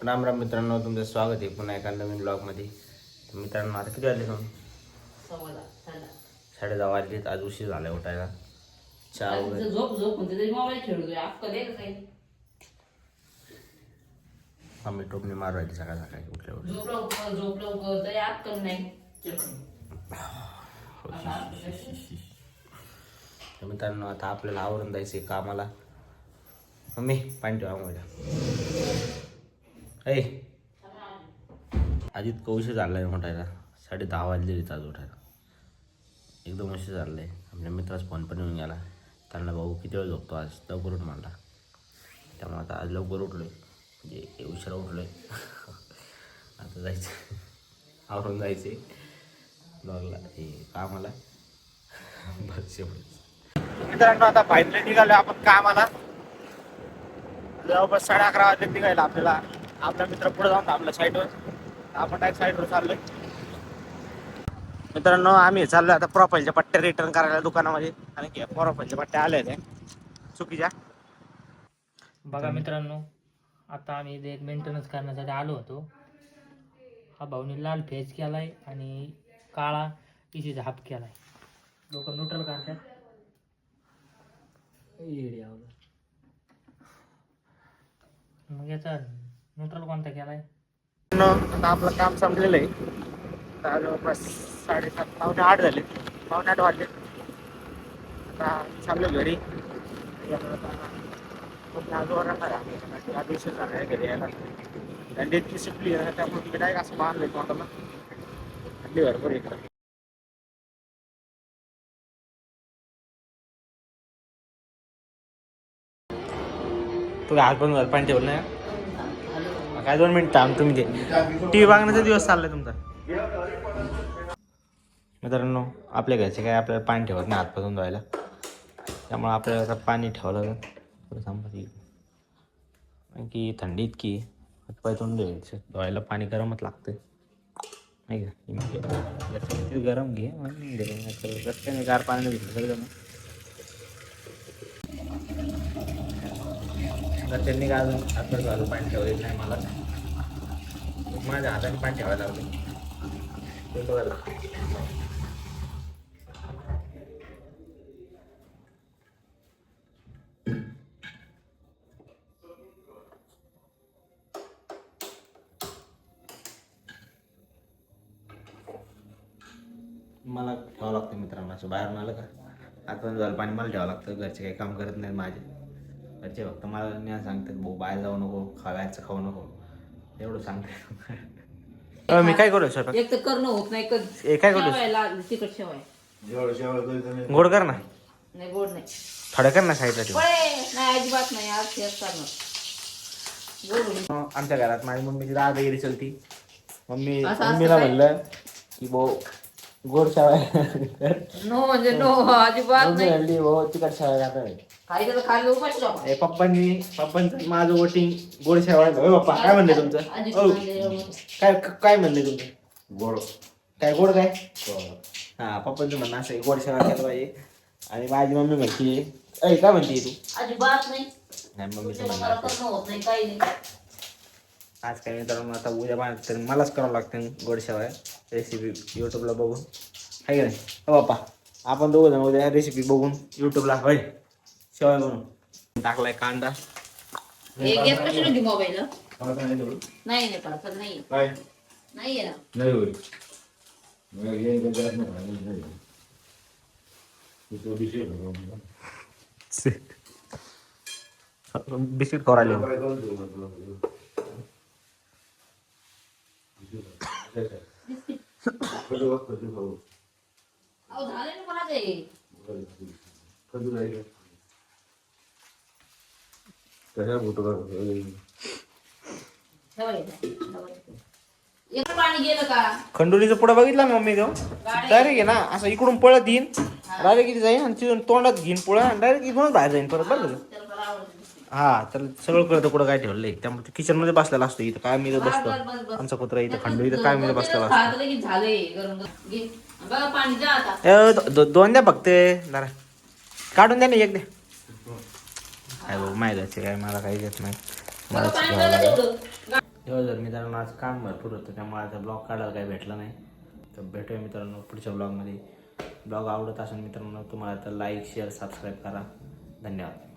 राम राम मित्रांनो, तुमचं स्वागत आहे पुन्हा एका नवीन ब्लॉगमध्ये. मित्रांनो, आता किती वाजले जाऊन 10:30 वाजलेत. आज उशीर झाला उठायला. चहा वगैरे आम्ही टोपणी मारू राहिली सकाळ सकाळी उठल्यावर. तर मित्रांनो, आता आपल्याला आवरून जायचं कामाला. मम्मी पाणी ठेवा माझ्या. ऐ आज इतकं उशीर झाला आहे उठायला. 10:30 वाजले आज उठायला. एकदम उशीर झालं आहे. आपल्या मित्राचा फोन पण येऊन गेला. त्यांना भाऊ किती वेळ झोपतो आज, लवकर उठ म्हणला. त्यामुळे आता आज लवकर उठलो आहे, म्हणजे उशिरा उठलो आहे. आता जायचं, आवरून जायचे ब्लॉगला हे कामाला. बस मित्रांनो, आता फायनली निघालो आपण कामाला. जवळपास 11:30 वाजले निघायला आपल्याला. आपला मित्र पुढे जाऊन आपल्या साईडवर, आपण डायरेक्ट साईडवर चाललोय. मित्रांनो, आम्ही चाललोय आता प्रोफाईलच्या पट्ट्या रिटर्न करायला दुकानामध्ये. कारण की प्रोफाईलच्या पट्ट्या आल्या त्या चुकीच्या. बघा मित्रांनो, आता आम्ही इथे एक मेंटेनन्स करण्यासाठी आलो होतो. हा भाऊनी लाल फेस केलाय आणि काळा इशीचा हाफ केलाय. लोक न्यूट्रल काढतात. मग याचा न्यूट्रल कोणता केलाय? आता आपलं काम संपलेलं आहे. आता जवळपास 7:30 पावणे 8 झाले. पावणे 8 वाजले. आता चाललो घरी. दिवशी झाला घरी यायला. थंडी इतकी सुटली आहे त्यामुळे तिकडे डायरेक्ट असं बांधलंय तोंडाला. थंडी भरपूर इकडं. तू हात पण पाणी ठेवलं नाही काय? 2 मिनिट थांब. तुम्ही ते टी व्ही बघण्याचा दिवस चाललाय तुमचा. मित्रांनो, आपल्या घरचे काय आपल्याला पाणी ठेवत नाही हातपासून धुवायला. त्यामुळे आपल्याला आता पाणी ठेवावं लागेल थोडं थांबा. की थंडी इतकी हातपाय तोंड धुवायला पाणी गरमच लागतं नाही का? गरम घे रस्त्याने गार पाणी घेतलं सगळं. त्यांनी काय अजून हातपाय धुवायला पाणी ठेवलेलं नाही मला. माझ्या हाताने पाणी ठेवायला लागलं ते बघायला. मला ठेवावं लागतं मित्रांनो. असं बाहेरून आलं का हातपाय धुवायला पाणी मला ठेवावं लागतं. घरचे काही काम करत नाहीत माझे. घरचे फक्त मला नाही सांगतात भाऊ बाहेर जाऊ नको, खायचं खाऊ नको, एवढं सांगते. मी काय करू सर? एक तर करणं होत नाही कधी. काय करू? तिखट शेवाय गोड कर ना. नाही, गोड नाही. थोड्या कर ना साईडला ठेव. नाही, अजिबात नाही. आज शेअर करणार गोड. आमच्या घरात माझी मम्मीची दादागिरी चलती. असं मम्मीला काय? म्हणलं की भाऊ गोड शेवाय नो म्हणजे नो, अजिबात नाही. म्हणली भाऊ तिखट शेवाय खाता. काही तर खाल्लं उपाशी बाबा. पप्पांचं माझं वोटिंग गोड शेवाय. पप्पा काय म्हणले तुमचं? काय म्हणले तुमचं? गोड काय? गोड काय? हा, पप्पांचं म्हणणं असं गोड शेवाय केलं पाहिजे. आणि माझी मम्मी म्हणते काय म्हणते तू? अजिबात नाही. मम्मीचं मला म्हणणं करणं होत नाही, काही नाही. आज काय मित्रांनो, आता उद्या तर मलाच करावं लागतं गोड शेवाय. रेसिपी यूट्यूबला बघून आहे की नाही? हो बाप्पा, आपण दोघं जण उद्या रेसिपी बघून यूट्यूबला होय शेवाय बनवून टाकलाय कांदा. एक गॅस कशाला घेऊ मोबाईल? नाही नाही पडत नाही. नाहीये ना. नाही होईल. बिस्किट खोराले अहो झाले ना कोणाचं हे? एक पाणी गेलं का? खंडोलीचं पुढं बघितला मम्मी तो डायरेक्ट आहे ना असं इकडून पळत येईन, डायरेक्ट इथे जाईन आणि तिथून तोंडात घेईन पुळा आणि डायरेक्ट इकडूनच बाहेर जाईन परत. बरं हा, तर सगळं कळतं कुठं काय ठेवलंय. त्यामुळे किचन मध्ये बसलेला असतो. इथं काय मी इथं बसतो. आमचा कुत्रा इथं खंडोली इथं काय मी बसलेला असतो. पाणी जा आता. दोन द्या फक्त जरा काढून द्या ना. एक द्या. काय भाऊ माहिती काय मला काही येत नाही. मला दिवसभर मित्रांनो आज काम भरपूर होतं, त्यामुळे आता ब्लॉग काढायला काही भेटलं नाही. तर भेटूया मित्रांनो पुढच्या ब्लॉगमध्ये. ब्लॉग आवडत असेल मित्रांनो तुम्हाला तर लाईक शेअर सबस्क्राईब करा. धन्यवाद.